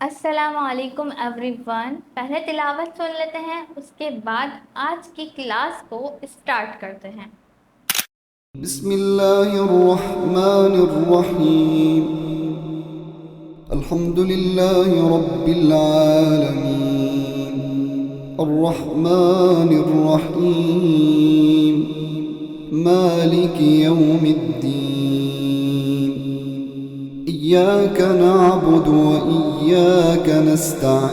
अस्सलाम वालेकुम एवरीवन। पहले तिलावत सुन लेते हैं, उसके बाद आज की क्लास को स्टार्ट करते हैं। बिस्मिल्लाहिर्रहमानिर्रहीम। अल्हम्दुलिल्लाहि रब्बिल आलमीन। अर्रहमानिर्रहीम। मालिकि यौमिद्दीन। इय्याका नअबुदु व इय्याका नस्तईन।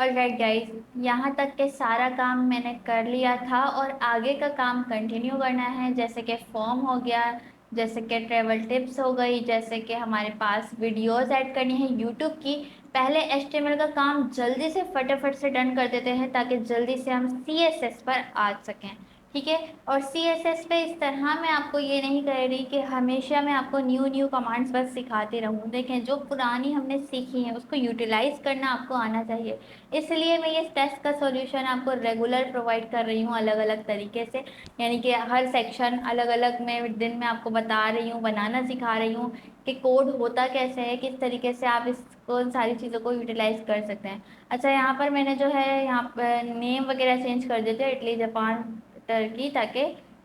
ऑलराइट गाइस, यहाँ तक के सारा काम मैंने कर लिया था और आगे का काम कंटिन्यू करना है। जैसे कि फॉर्म हो गया, जैसे कि ट्रेवल टिप्स हो गई, जैसे कि हमारे पास वीडियोस ऐड करनी है यूट्यूब की। पहले एचटीएमएल का काम जल्दी से फटाफट से डन कर देते हैं ताकि जल्दी से हम सीएसएस पर आ सकें। ठीक है। और सीएसएस पे इस तरह मैं आपको ये नहीं कह रही कि हमेशा मैं आपको न्यू न्यू कमांड्स बस सिखाती रहूँ। देखें, जो पुरानी हमने सीखी है उसको यूटिलाइज करना आपको आना चाहिए। इसलिए मैं ये टेस्ट का सॉल्यूशन आपको रेगुलर प्रोवाइड कर रही हूँ अलग अलग तरीके से। यानी कि हर सेक्शन अलग अलग मैं दिन में आपको बता रही हूँ, बनाना सिखा रही हूँ कि कोड होता कैसे है, किस तरीके से आप इसको सारी चीज़ों को यूटिलाइज कर सकते हैं। अच्छा, यहाँ पर मैंने जो है यहाँ पर नेम वगैरह चेंज कर देते हैं, इटली जापान टर्की, ताकि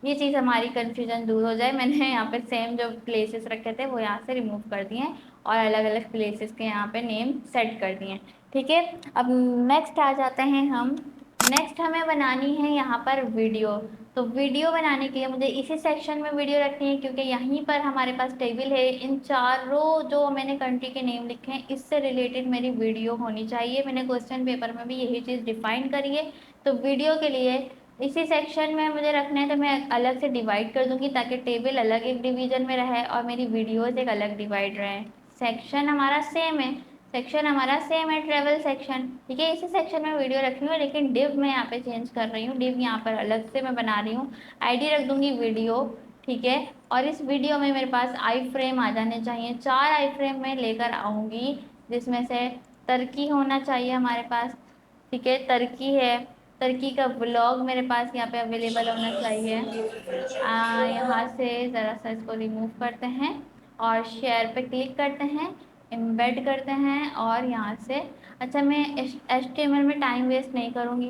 ये चीज़ हमारी कन्फ्यूजन दूर हो जाए। मैंने यहाँ पर सेम जो प्लेसेस रखे थे वो यहाँ से रिमूव कर दिए हैं और अलग अलग प्लेसेस के यहाँ पे नेम सेट कर दिए हैं। ठीक है। अब नेक्स्ट आ जाते हैं हम। नेक्स्ट हमें बनानी है यहाँ पर वीडियो। तो वीडियो बनाने के लिए मुझे इसी सेक्शन में वीडियो रखनी है, क्योंकि यहीं पर हमारे पास टेबल है। इन चारों जो मैंने कंट्री के नेम लिखे हैं इससे रिलेटेड मेरी वीडियो होनी चाहिए। मैंने क्वेश्चन पेपर में भी यही चीज़ डिफाइन करी है। तो वीडियो के लिए इसी सेक्शन में मुझे रखना है, तो मैं अलग से डिवाइड कर दूंगी ताकि टेबल अलग एक डिवीजन में रहे और मेरी वीडियोज़ एक अलग डिवाइड रहे। सेक्शन हमारा सेम है, सेक्शन हमारा सेम है, ट्रेवल सेक्शन। ठीक है, इसी सेक्शन में वीडियो रखी हूँ, लेकिन डिव मैं यहाँ पे चेंज कर रही हूँ। डिव यहाँ पर अलग से मैं बना रही हूँ, आईडी रख दूंगी वीडियो। ठीक है। और इस वीडियो में मेरे पास आई फ्रेम आ जाने चाहिए, 4 आई फ्रेम में लेकर आऊँगी, जिसमें से टर्की होना चाहिए हमारे पास। ठीक है, टर्की है, टर्की का ब्लॉग मेरे पास यहाँ पे अवेलेबल होना चाहिए। यहाँ से ज़रा सा इसको रिमूव करते हैं और शेयर पे क्लिक करते हैं, एम्बेड करते हैं और यहाँ से। अच्छा, मैं HTML में टाइम वेस्ट नहीं करूँगी।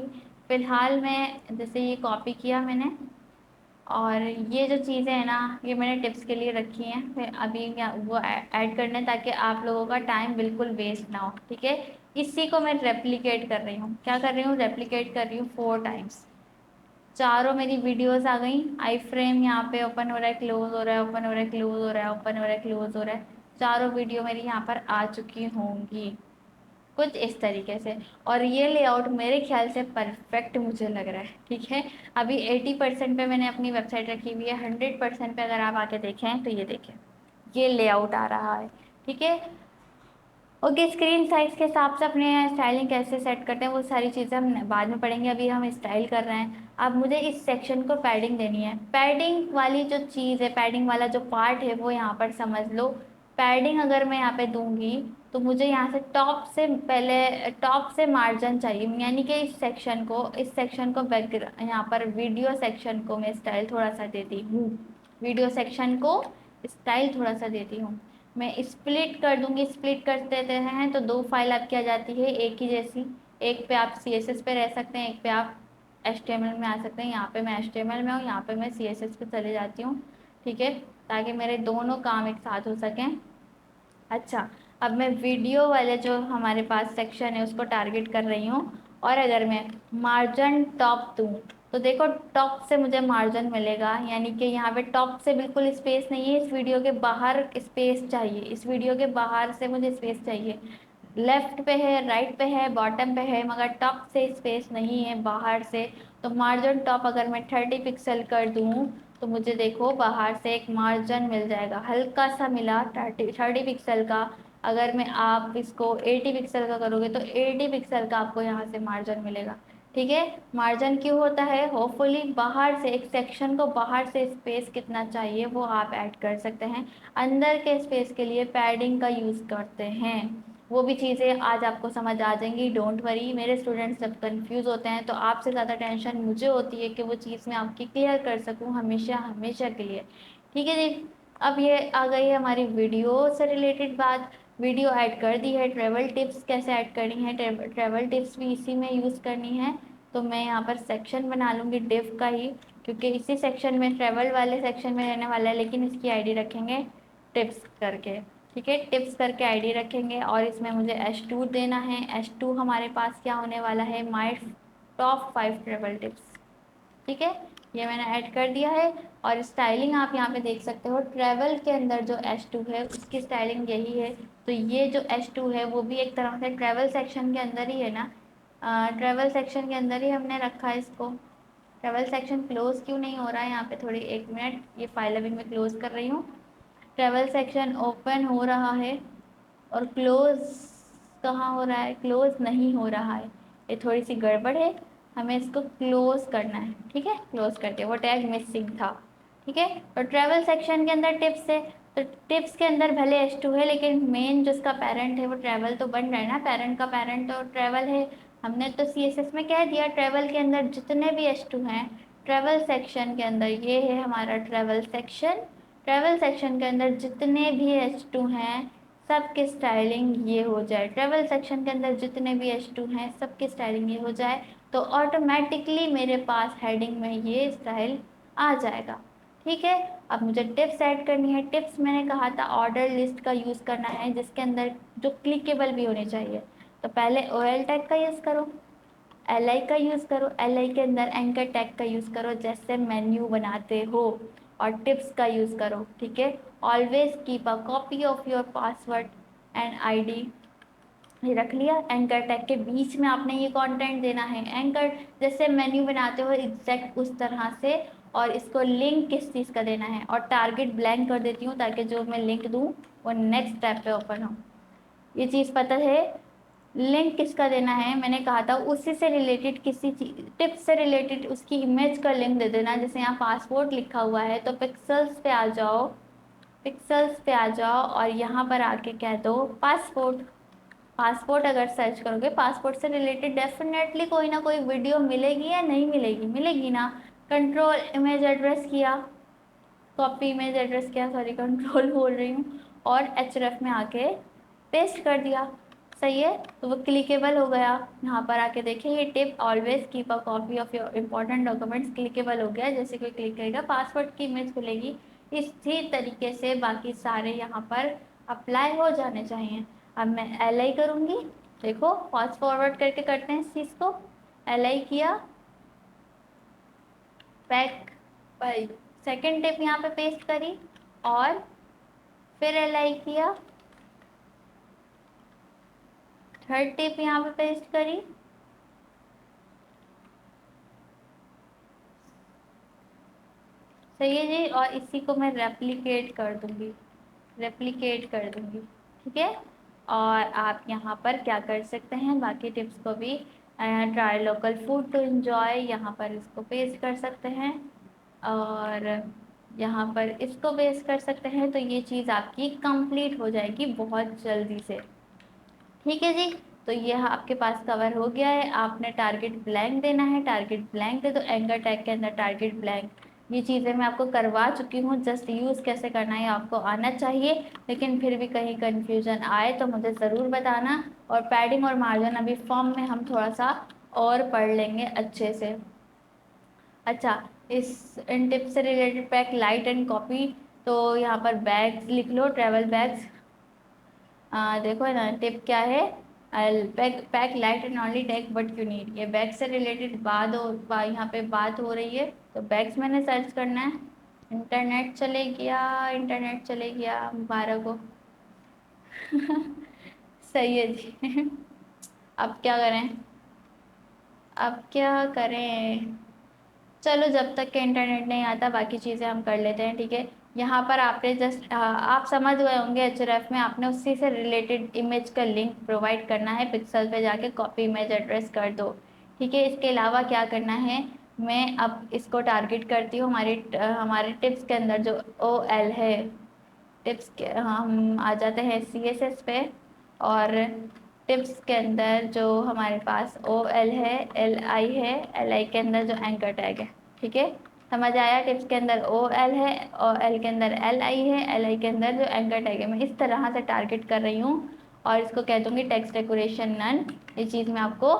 फ़िलहाल मैं जैसे ये कॉपी किया मैंने, और ये जो चीज़ें हैं ना ये मैंने टिप्स के लिए रखी हैं, फिर अभी वो ऐड करने ताकि आप लोगों का टाइम बिल्कुल वेस्ट ना हो। ठीक है। इसी को मैं रेप्लिकेट कर रही हूँ। क्या कर रही हूँ? रेप्लिकेट कर रही हूँ 4 टाइम्स। चारों मेरी वीडियोस आ गई। आई फ्रेम यहाँ पे ओपन हो रहा है, क्लोज हो रहा है, ओपन हो रहा है, क्लोज हो रहा है, ओपन हो रहा है, क्लोज हो रहा है। चारों वीडियो मेरी यहाँ पर आ चुकी होंगी कुछ इस तरीके से। और ये लेआउट मेरे ख्याल से परफेक्ट मुझे लग रहा है। ठीक है। अभी 80% पे मैंने अपनी वेबसाइट रखी हुई है, 100% पे अगर आप आके देखें तो ये देखें, ये लेआउट आ रहा है। ठीक है। ओके, स्क्रीन साइज के हिसाब से अपने स्टाइलिंग कैसे सेट करते हैं वो सारी चीज़ें हम बाद में पढ़ेंगे। अभी हम स्टाइल कर रहे हैं। अब मुझे इस सेक्शन को पैडिंग देनी है। पैडिंग वाली जो चीज़ है, पैडिंग वाला जो पार्ट है वो यहाँ पर समझ लो। पैडिंग अगर मैं यहाँ पे दूंगी तो मुझे यहाँ से टॉप से पहले टॉप से मार्जिन चाहिए, यानी कि इस सेक्शन को बैकग्राउंड यहाँ पर वीडियो सेक्शन को मैं स्टाइल थोड़ा सा देती हूँ। वीडियो सेक्शन को स्टाइल थोड़ा सा देती हूँ। मैं स्प्लिट कर दूंगी। स्प्लिट कर देते हैं तो 2 फाइल आपकी आ जाती है एक ही जैसी। एक पे आप CSS पे रह सकते हैं, एक पे आप HTML में आ सकते हैं। यहाँ पे मैं HTML में हूँ, यहाँ पे मैं CSS पे चले जाती हूँ। ठीक है, ताकि मेरे दोनों काम एक साथ हो सकें। अच्छा, अब मैं वीडियो वाले जो हमारे पास सेक्शन है उसको टारगेट कर रही हूँ। और अगर मैं मार्जिन टॉप दूँ तो देखो, टॉप से मुझे मार्जिन मिलेगा, यानी कि यहाँ पे टॉप से बिल्कुल स्पेस नहीं है। इस वीडियो के बाहर स्पेस चाहिए, इस वीडियो के बाहर से मुझे स्पेस चाहिए। लेफ्ट पे है, राइट पे है, बॉटम पे है, मगर टॉप से स्पेस नहीं है बाहर से। तो मार्जिन टॉप अगर मैं 30 पिक्सल कर दूँ तो मुझे देखो बाहर से एक मार्जिन मिल जाएगा, हल्का सा मिला 30 पिक्सल का। अगर मैं आप इसको 80 पिक्सल का करोगे तो 80 पिक्सल का आपको यहाँ से मार्जिन मिलेगा। ठीक है। मार्जिन क्यों होता है? होपफुली बाहर से एक सेक्शन को बाहर से स्पेस कितना चाहिए वो आप ऐड कर सकते हैं। अंदर के स्पेस के लिए पैडिंग का यूज़ करते हैं। वो भी चीज़ें आज आपको समझ आ जाएंगी, डोंट वरी। मेरे स्टूडेंट्स जब कंफ्यूज होते हैं तो आपसे ज़्यादा टेंशन मुझे होती है कि वो चीज़ मैं आपकी क्लियर कर सकूँ हमेशा हमेशा के लिए। ठीक है जी। अब ये आ गई है हमारी वीडियो से रिलेटेड बात। वीडियो ऐड कर दी है, ट्रैवल टिप्स कैसे ऐड करनी है, ट्रैवल टिप्स भी इसी में यूज़ करनी है। तो मैं यहाँ पर सेक्शन बना लूँगी डिव का ही, क्योंकि इसी सेक्शन में ट्रैवल वाले सेक्शन में रहने वाला है, लेकिन इसकी आईडी रखेंगे टिप्स करके। ठीक है, टिप्स करके आईडी रखेंगे और इसमें मुझे H2 देना है। H2 हमारे पास क्या होने वाला है? My top 5 travel tips. ठीक है, ये मैंने ऐड कर दिया है। और स्टाइलिंग आप यहाँ पे देख सकते हो, ट्रैवल के अंदर जो H2 है उसकी स्टाइलिंग यही है। तो ये जो H2 है वो भी एक तरह से ट्रैवल सेक्शन के अंदर ही है ना। ट्रैवल सेक्शन के अंदर ही हमने रखा है इसको। ट्रैवल सेक्शन क्लोज क्यों नहीं हो रहा है यहाँ पे? थोड़ी एक मिनट, ये फाइल अभी मैं क्लोज कर रही हूँ। ट्रैवल सेक्शन ओपन हो रहा है और क्लोज कहाँ हो रहा है? क्लोज नहीं हो रहा है, ये थोड़ी सी गड़बड़ है। हमें इसको क्लोज करना है। ठीक है, क्लोज करते हैं, वो टैग मिसिंग था। ठीक है, तो ट्रैवल सेक्शन के अंदर टिप्स है। तो टिप्स के अंदर भले H2 है, लेकिन मेन जिसका पेरेंट है वो ट्रैवल तो बन रहा है ना। पेरेंट का पेरेंट तो ट्रैवल है। हमने तो CSS में कह दिया ट्रैवल के अंदर जितने भी H2 हैं ट्रैवल सेक्शन के अंदर, ये है हमारा ट्रैवल सेक्शन। ट्रैवल सेक्शन के अंदर जितने भी H2 हैं सबकी स्टाइलिंग ये हो जाए। ट्रैवल सेक्शन के अंदर जितने भी H2 हैं सबकी स्टाइलिंग ये हो जाए, तो ऑटोमेटिकली मेरे पास हेडिंग में ये स्टाइल आ जाएगा। ठीक है, अब मुझे टिप्स ऐड करनी है। टिप्स मैंने कहा था ऑर्डर लिस्ट का यूज़ करना है, जिसके अंदर जो क्लिकेबल भी होने चाहिए। तो पहले OL टैग का यूज़ करो, LI का यूज़ करो, LI के अंदर एंकर टैग का यूज़ करो जैसे मेन्यू बनाते हो, और टिप्स का यूज़ करो। ठीक है, always keep a copy of your password and ID। ये रख लिया। एंकर टैग के बीच में आपने ये कंटेंट देना है, एंकर जैसे मेन्यू बनाते हो एग्जैक्ट उस तरह से। और इसको लिंक किस चीज़ का देना है, और टारगेट ब्लैंक कर देती हूँ ताकि जो मैं लिंक दूँ वो नेक्स्ट टैब पे ओपन हो। ये चीज़ पता है। लिंक किसका देना है? मैंने कहा था उसी से रिलेटेड किसी चीज टिप से रिलेटेड उसकी इमेज का लिंक दे देना। जैसे यहाँ पासपोर्ट लिखा हुआ है तो पिक्सल्स पे आ जाओ, पिक्सल्स पे आ जाओ और यहाँ पर आके कह दो पासपोर्ट। पासपोर्ट अगर सर्च करोगे, पासपोर्ट से रिलेटेड डेफिनेटली कोई ना कोई वीडियो मिलेगी या नहीं मिलेगी? मिलेगी ना। कंट्रोल इमेज एड्रेस किया, कॉपी इमेज एड्रेस किया, सॉरी कंट्रोल बोल रही हूँ, और href में आके पेस्ट कर दिया। सही है, तो वो क्लिकेबल हो गया। यहाँ पर आके देखिए ये tip always keep a copy of your important documents clickable हो गया। जैसे कोई क्लिक करेगा पासवर्ड की इमेज खुलेगी। इसी तरीके से बाकी सारे यहाँ पर अप्लाई हो जाने चाहिए। अब मैं LI करूँगी। देखो फास्ट फॉरवर्ड करके करते हैं इस चीज़ को। LI किया, बैक भाई, सेकेंड टिप यहाँ पे पेस्ट करी, और फिर LI किया, थर्ड टिप यहाँ पे पेस्ट करी, सही है जी। और इसी को मैं रेप्लिकेट कर दूंगी, रेप्लिकेट कर दूंगी। ठीक है, और आप यहाँ पर क्या कर सकते हैं बाकी टिप्स को भी, try local food to enjoy, यहाँ पर इसको पेस्ट कर सकते हैं, और यहाँ पर इसको पेस्ट कर सकते हैं। तो ये चीज़ आपकी कंप्लीट हो जाएगी बहुत जल्दी से। ठीक है जी, तो यह आपके पास कवर हो गया है। आपने टारगेट ब्लैंक देना है, टारगेट ब्लैंक दे दो। एंकर टैग के अंदर टारगेट ब्लैंक, ये चीज़ें मैं आपको करवा चुकी हूँ। जस्ट यूज़ कैसे करना है आपको आना चाहिए, लेकिन फिर भी कहीं कन्फ्यूजन आए तो मुझे ज़रूर बताना। और पैडिंग और मार्जिन अभी फॉर्म में हम थोड़ा सा और पढ़ लेंगे अच्छे से। अच्छा, इस इन टिप्स से related pack light and copy, तो यहाँ पर बैग्स लिख लो, ट्रैवल बैग्स। देखो ना टिप क्या है, pack pack light and only take but you need. ये बैग से रिलेटेड यहाँ पे बात हो रही है, तो बैग्स मैंने सर्च करना है। इंटरनेट चले गया, इंटरनेट चले गया मुबारक हो। सही है जी। अब क्या करें, अब क्या करें? चलो जब तक के इंटरनेट नहीं आता बाकी चीज़ें हम कर लेते हैं। ठीक है, यहाँ पर आपने जस्ट आप समझ गए होंगे href में आपने उसी से रिलेटेड इमेज का लिंक प्रोवाइड करना है। पिक्सल पे जाके कॉपी इमेज एड्रेस कर दो। ठीक है, इसके अलावा क्या करना है, मैं अब इसको टारगेट करती हूँ हमारे टिप्स के अंदर जो ओ एल है। टिप्स के हम आ जाते हैं सी एस एस पे, और टिप्स के अंदर जो हमारे पास ओ एल है, एल आई है, एल आई के अंदर जो एंकर टैग है। ठीक है, समझ आया? टिप्स के अंदर ओ एल है और एल के अंदर एल आई है, एल आई के अंदर जो एंकर टैग है। मैं इस तरह से टारगेट कर रही हूँ और इसको कह दूंगी टेक्स्ट डेकोरेशन नन। ये चीज़ मैं आपको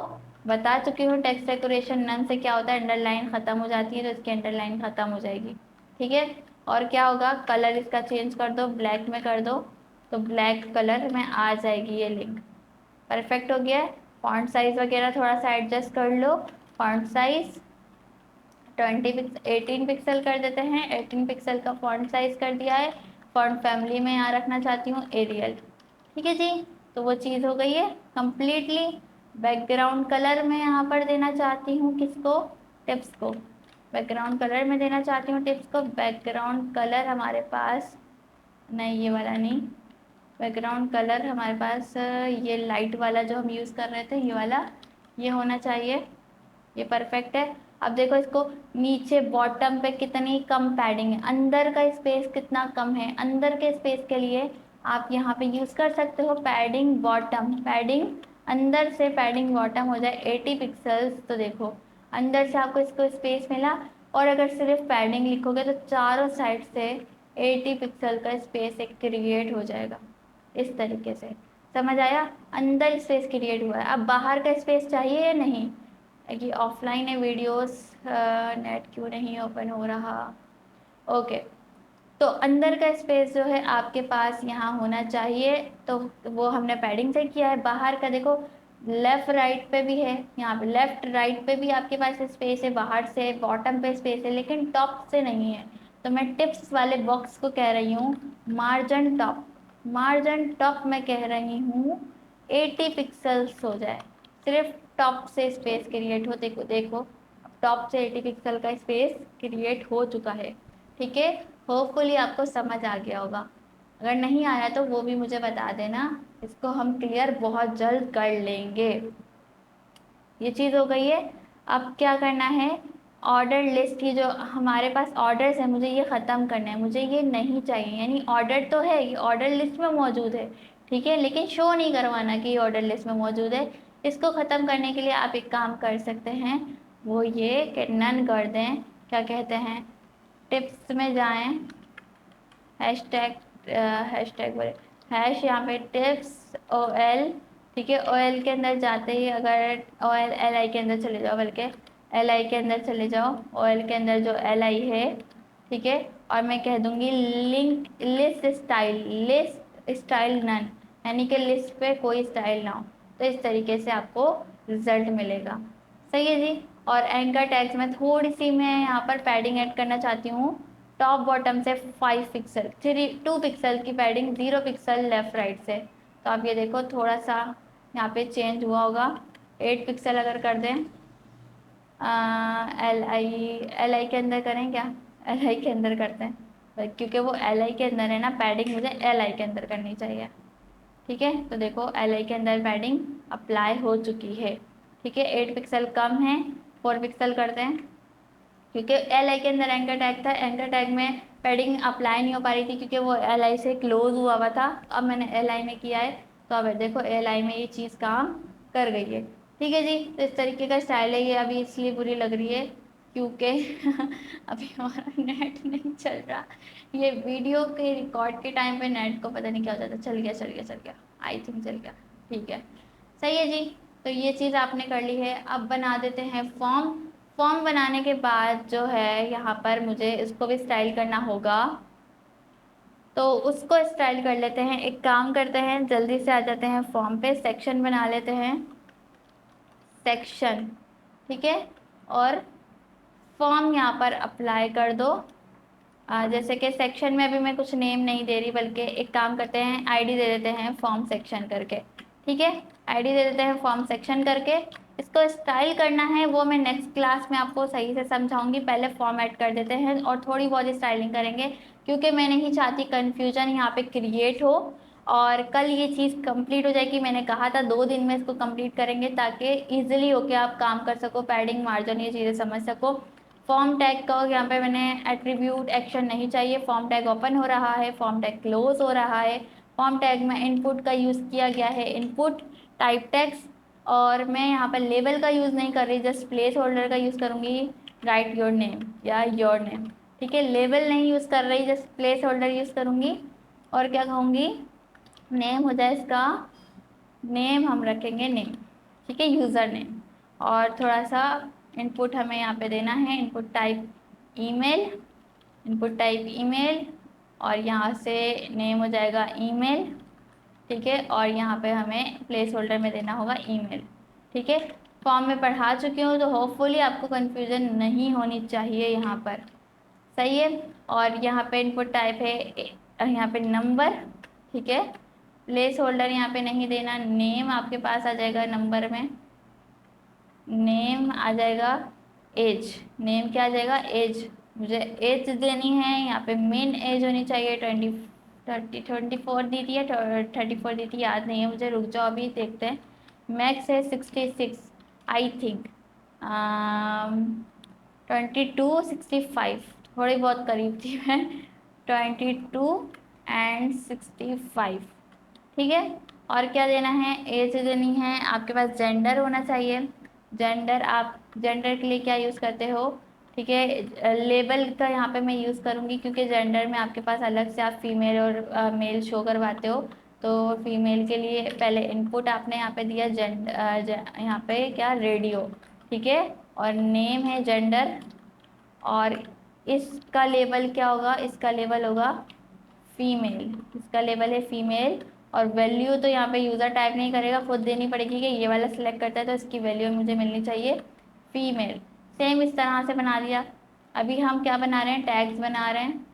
बता चुकी हूँ। टेक्स्ट डेकोरेशन नन से क्या होता है, अंडरलाइन ख़त्म हो जाती है, तो इसकी अंडरलाइन ख़त्म हो जाएगी। ठीक है, और क्या होगा, कलर इसका चेंज कर दो, ब्लैक में कर दो, तो ब्लैक कलर में आ जाएगी ये लिंक। परफेक्ट हो गया है। फॉन्ट साइज वगैरह थोड़ा सा एडजस्ट कर लो। फॉन्ट साइज 18 पिक्सल कर देते हैं, 18 पिक्सल का फॉन्ट साइज कर दिया है। फॉन्ट फैमिली में यहाँ रखना चाहती हूँ एरियल। ठीक है जी, तो वो चीज़ हो गई है कंप्लीटली। बैकग्राउंड कलर मैं यहाँ पर देना चाहती हूँ किसको, टिप्स को। बैकग्राउंड कलर में देना चाहती हूँ टिप्स को। बैकग्राउंड कलर हमारे पास, नहीं ये वाला नहीं, बैकग्राउंड कलर हमारे पास ये लाइट वाला जो हम यूज़ कर रहे थे, ये वाला, ये होना चाहिए। ये परफेक्ट है। अब देखो इसको, नीचे बॉटम पे कितनी कम पैडिंग है, अंदर का स्पेस कितना कम है। अंदर के स्पेस के लिए आप यहाँ पे यूज़ कर सकते हो पैडिंग बॉटम। पैडिंग अंदर से पैडिंग बॉटम हो जाए 80 पिक्सल्स, तो देखो अंदर से आपको इसको स्पेस मिला। और अगर सिर्फ पैडिंग लिखोगे तो चारों साइड से 80 पिक्सल का स्पेस एक क्रिएट हो जाएगा इस तरीके से। समझ आया? अंदर स्पेस क्रिएट हुआ है। अब बाहर का स्पेस चाहिए या नहीं? कि ऑफलाइन है वीडियोस, नेट क्यों नहीं ओपन हो रहा? ओके, तो अंदर का स्पेस जो है आपके पास यहाँ होना चाहिए, तो वो हमने पैडिंग से किया है। बाहर का देखो, लेफ्ट राइट पे भी है, यहाँ पे लेफ्ट राइट पे भी आपके पास स्पेस है, बाहर से बॉटम पे स्पेस है, लेकिन टॉप से नहीं है। तो मैं टिप्स वाले बॉक्स को कह रही हूँ मार्जिन टॉप। मार्जिन टॉप मैं कह रही हूँ 80 पिक्सल्स हो जाए, सिर्फ टॉप से स्पेस क्रिएट हो। देखो देखो, टॉप से 80 पिक्सल का स्पेस क्रिएट हो चुका है। ठीक है, होपफुली आपको समझ आ गया होगा। अगर नहीं आया तो वो भी मुझे बता देना, इसको हम क्लियर बहुत जल्द कर लेंगे। ये चीज़ हो गई है। अब क्या करना है, ऑर्डर लिस्ट की जो हमारे पास ऑर्डर्स है, मुझे ये ख़त्म करना है। मुझे ये नहीं चाहिए, यानी ऑर्डर तो है, ये ऑर्डर लिस्ट में मौजूद है, ठीक है, लेकिन शो नहीं करवाना कि ये ऑर्डर लिस्ट में मौजूद है। इसको ख़त्म करने के लिए आप एक काम कर सकते हैं, वो ये कि नन कर दें। क्या कहते हैं, टिप्स में जाएं, हैशटैग, हैशटैग बोले, हैश यहाँ पे टिप्स ओ एल। ठीक है, ओ एल के अंदर जाते ही अगर ओ एल एल आई के अंदर चले जाओ, बल्कि एल आई के अंदर चले जाओ, ओ एल के अंदर जो एल आई है, ठीक है, और मैं कह दूंगी link list style, list style none, यानी कि लिस्ट पे कोई स्टाइल ना हो। तो इस तरीके से आपको रिजल्ट मिलेगा। सही है जी। और एंकर टैग्स में थोड़ी सी मैं यहाँ पर पैडिंग ऐड करना चाहती हूँ। टॉप बॉटम से 5 पिक्सल, 2 पिक्सल की पैडिंग, 0 पिक्सल लेफ्ट राइट से। तो आप ये देखो थोड़ा सा यहाँ पे चेंज हुआ होगा। 8 पिक्सल अगर कर दें, एल आई के अंदर करें क्या, एल आई के अंदर करते हैं, क्योंकि वो एल आई के अंदर है ना, पैडिंग मुझे एल आई के अंदर करनी चाहिए। ठीक है, तो देखो एल आई के अंदर पैडिंग अप्लाई हो चुकी है। ठीक है, 8 पिक्सल कम है, 4 पिक्सल करते हैं, क्योंकि एल आई के अंदर एंकर टैग था। एंकर टैग में पैडिंग अप्लाई नहीं हो पा रही थी क्योंकि वो एल आई से क्लोज हुआ था। अब मैंने एल आई में किया है, तो अब देखो एल आई में ये चीज़ काम कर गई है। ठीक है जी, तो इस तरीके का स्टाइल है। ये अभी इसलिए बुरी लग रही है क्योंकि अभी हमारा नेट नहीं चल रहा। ये वीडियो के रिकॉर्ड के टाइम पे नेट को पता नहीं क्या हो जाता। चल गया चल गया चल गया, आई थिंक चल गया। ठीक है, सही है जी। तो ये चीज़ आपने कर ली है। अब बना देते हैं फॉर्म। फॉर्म बनाने के बाद जो है यहाँ पर मुझे इसको भी स्टाइल करना होगा, तो उसको स्टाइल कर लेते हैं। एक काम करते हैं, जल्दी से आ जाते हैं फॉर्म पे, सेक्शन बना लेते हैं, सेक्शन। ठीक है, और फॉर्म यहाँ पर अप्लाई कर दो। जैसे कि सेक्शन में अभी मैं कुछ नेम नहीं दे रही, बल्कि एक काम करते हैं, आईडी दे देते हैं फॉर्म सेक्शन करके। ठीक है, आईडी दे देते हैं फॉर्म सेक्शन करके। इसको स्टाइल करना है वो मैं नेक्स्ट क्लास में आपको सही से समझाऊंगी। पहले फॉर्मेट कर देते हैं और थोड़ी बहुत स्टाइलिंग करेंगे, क्योंकि मैं नहीं चाहती कन्फ्यूजन यहाँ पे क्रिएट हो। और कल ये चीज़ कंप्लीट हो जाएगी। मैंने कहा था 2 दिन में इसको कंप्लीट करेंगे ताकि इजीली होके आप काम कर सको, पैडिंग मार्जिन ये चीज़ें समझ सको। फॉर्म टैग का यहाँ पे मैंने एट्रीब्यूट एक्शन नहीं चाहिए, फॉर्म टैग ओपन हो रहा है, फॉर्म टैग क्लोज हो रहा है। फॉर्म टैग में इनपुट का यूज़ किया गया है, इनपुट टाइप टेक्स्ट। और मैं यहाँ पर लेबल का यूज़ नहीं कर रही, जस्ट प्लेस होल्डर का यूज़ करूँगी, राइट योर नेम या योर नेम। ठीक है, लेबल नहीं यूज़ कर रही, जस्ट प्लेस होल्डर यूज़ करूँगी। और क्या कहूँगी, नेम हो जाए इसका, नेम हम रखेंगे नेम। ठीक है, यूज़र नेम। और थोड़ा सा इनपुट हमें यहाँ पे देना है, input type email, input type email. और यहाँ से नेम हो जाएगा ईमेल। ठीक है, और यहाँ पे हमें प्लेस होल्डर में देना होगा ईमेल। ठीक है, फॉर्म में पढ़ा चुकी हूँ तो होपफुली आपको कन्फ्यूज़न नहीं होनी चाहिए यहाँ पर। सही है। और यहाँ पे इनपुट टाइप है यहाँ पे नंबर। ठीक है, प्लेस होल्डर यहाँ पे नहीं देना, नेम आपके पास आ जाएगा नंबर में, नेम आ जाएगा, एज, नेम क्या आ जाएगा, एज। मुझे एज देनी है, यहाँ पे मेन एज होनी चाहिए 24 दी थी या 34 दी थी, याद नहीं है मुझे, रुक जाओ अभी देखते हैं। मैक्स है 66 आई थिंक, 22 65, थोड़ी बहुत करीब थी मैं, 22 और 65। ठीक है, और क्या देना है, एज देनी है, आपके पास जेंडर होना चाहिए। जेंडर, आप जेंडर के लिए क्या यूज़ करते हो। ठीक है, लेबल का यहाँ पे मैं यूज़ करूँगी क्योंकि जेंडर में आपके पास अलग से आप फीमेल और मेल शो करवाते हो। तो फीमेल के लिए पहले इनपुट आपने यहाँ पे दिया यहाँ पे क्या, रेडियो। ठीक है, और नेम है जेंडर। और इसका लेबल क्या होगा, इसका लेबल होगा फीमेल, इसका लेबल है फीमेल। और वैल्यू तो यहाँ पे यूज़र टाइप नहीं करेगा, खुद देनी पड़ेगी कि ये वाला सिलेक्ट करता है तो इसकी वैल्यू मुझे मिलनी चाहिए फीमेल। सेम इस तरह से बना दिया। अभी हम क्या बना रहे हैं, टैग्स बना रहे हैं।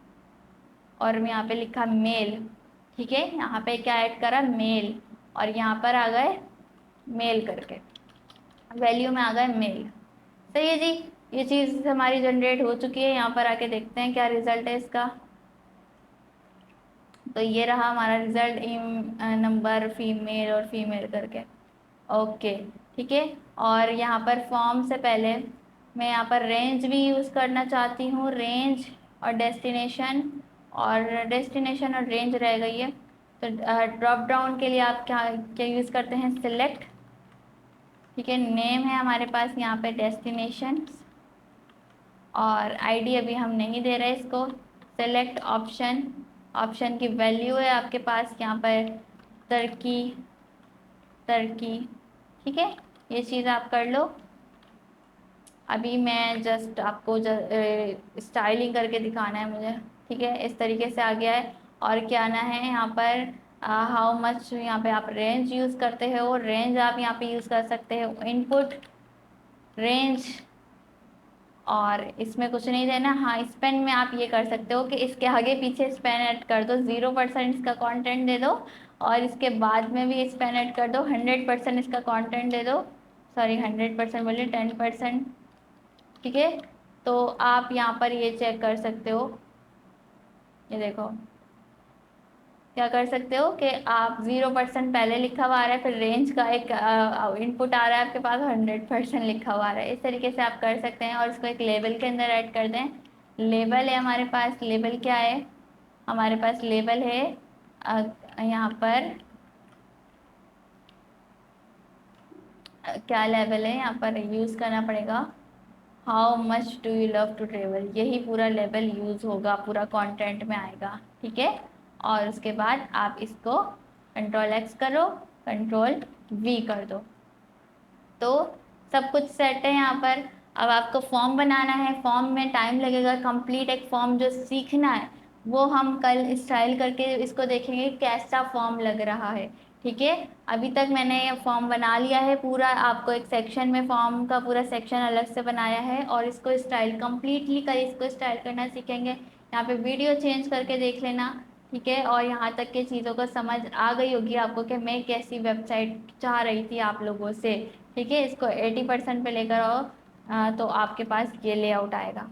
और यहाँ पे लिखा मेल। ठीक है, यहाँ पे क्या ऐड करा, मेल। और यहाँ पर आ गए मेल करके, वैल्यू में आ गए मेल। सही है जी, ये चीज़ हमारी जनरेट हो चुकी है। यहाँ पर आके देखते हैं क्या रिजल्ट है इसका। तो ये रहा हमारा रिजल्ट, नंबर फीमेल और फीमेल करके। ओके, ठीक है। और यहाँ पर फॉर्म से पहले मैं यहाँ पर रेंज भी यूज़ करना चाहती हूँ, रेंज और डेस्टिनेशन। और डेस्टिनेशन और रेंज रह गई है, तो ड्रॉप डाउन के लिए आप क्या क्या यूज़ करते हैं, सिलेक्ट। ठीक है, नेम है हमारे पास यहाँ पे डेस्टिनेशन। और आईडी अभी हम नहीं दे रहे इसको, सेलेक्ट ऑप्शन। ऑप्शन की वैल्यू है आपके पास यहाँ पर टर्की, टर्की। ठीक है, ये चीज़ आप कर लो। अभी मैं जस्ट आपको स्टाइलिंग करके दिखाना है मुझे। ठीक है, इस तरीके से आ गया है। और क्या आना है यहाँ पर, हाउ मच, यहाँ पे आप रेंज यूज़ करते हो, रेंज आप यहाँ पे यूज़ कर सकते हो, इनपुट रेंज। और इसमें कुछ नहीं देना। हाँ, स्पेन में आप ये कर सकते हो कि इसके आगे पीछे स्पेन ऐड कर दो, 0% इसका कंटेंट दे दो। और इसके बाद में भी स्पेन ऐड कर दो, 100% इसका कंटेंट दे दो। सॉरी, 100% बोलिए, 10%। ठीक है, तो आप यहाँ पर ये चेक कर सकते हो, ये देखो क्या कर सकते हो कि आप 0% पहले लिखा हुआ आ रहा है, फिर रेंज का एक इनपुट आ रहा है आपके पास, 100% लिखा हुआ आ रहा है। इस तरीके से आप कर सकते हैं और इसको एक लेबल के अंदर ऐड कर दें। लेबल है हमारे पास, लेबल क्या है हमारे पास, लेबल है यहाँ पर क्या लेबल है यहाँ पर यूज़ करना पड़ेगा, how much do you love to travel, यही पूरा लेवल यूज़ होगा, पूरा कंटेंट में आएगा। ठीक है, और उसके बाद आप इसको कंट्रोल X करो, कंट्रोल V कर दो, तो सब कुछ सेट है यहाँ पर। अब आपको फॉर्म बनाना है, फॉर्म में टाइम लगेगा, कंप्लीट एक फॉर्म जो सीखना है वो हम कल स्टाइल करके इसको देखेंगे कैसा फॉर्म लग रहा है। ठीक है, अभी तक मैंने ये फॉर्म बना लिया है पूरा, आपको एक सेक्शन में फॉर्म का पूरा सेक्शन अलग से बनाया है। और इसको स्टाइल कम्प्लीटली कल इसको स्टाइल करना सीखेंगे। यहाँ पे वीडियो चेंज करके देख लेना। ठीक है, और यहाँ तक के चीज़ों को समझ आ गई होगी आपको कि मैं कैसी वेबसाइट चाह रही थी आप लोगों से। ठीक है, इसको 80% पे लेकर आओ, तो आपके पास ये लेआउट आएगा।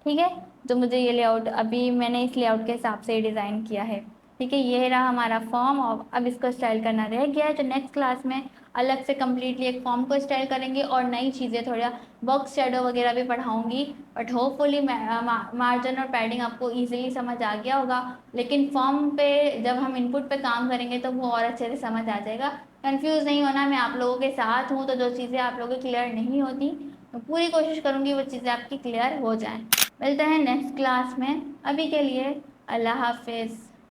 ठीक है, तो मुझे ये लेआउट, अभी मैंने इस लेआउट के हिसाब से डिज़ाइन किया है। ठीक है, ये रहा हमारा फॉर्म और अब इसको स्टाइल करना रह गया है, तो नेक्स्ट क्लास में अलग से कम्प्लीटली एक फॉर्म को स्टाइल करेंगे और नई चीज़ें थोड़ा बॉक्स शेडो वगैरह भी पढ़ाऊंगी। बट होपफुली मार्जिन और पैडिंग आपको इजीली समझ आ गया होगा, लेकिन फॉर्म पे जब हम इनपुट पे काम करेंगे तो वो और अच्छे से समझ आ जाएगा। कंफ्यूज नहीं होना, मैं आप लोगों के साथ हूँ, तो जो चीज़ें आप लोगों की क्लियर नहीं होती तो पूरी कोशिश करूँगी वो चीज़ें आपकी क्लियर हो जाएं। मिलते हैं नेक्स्ट क्लास में, अभी के लिए अल्लाह हाफिज़।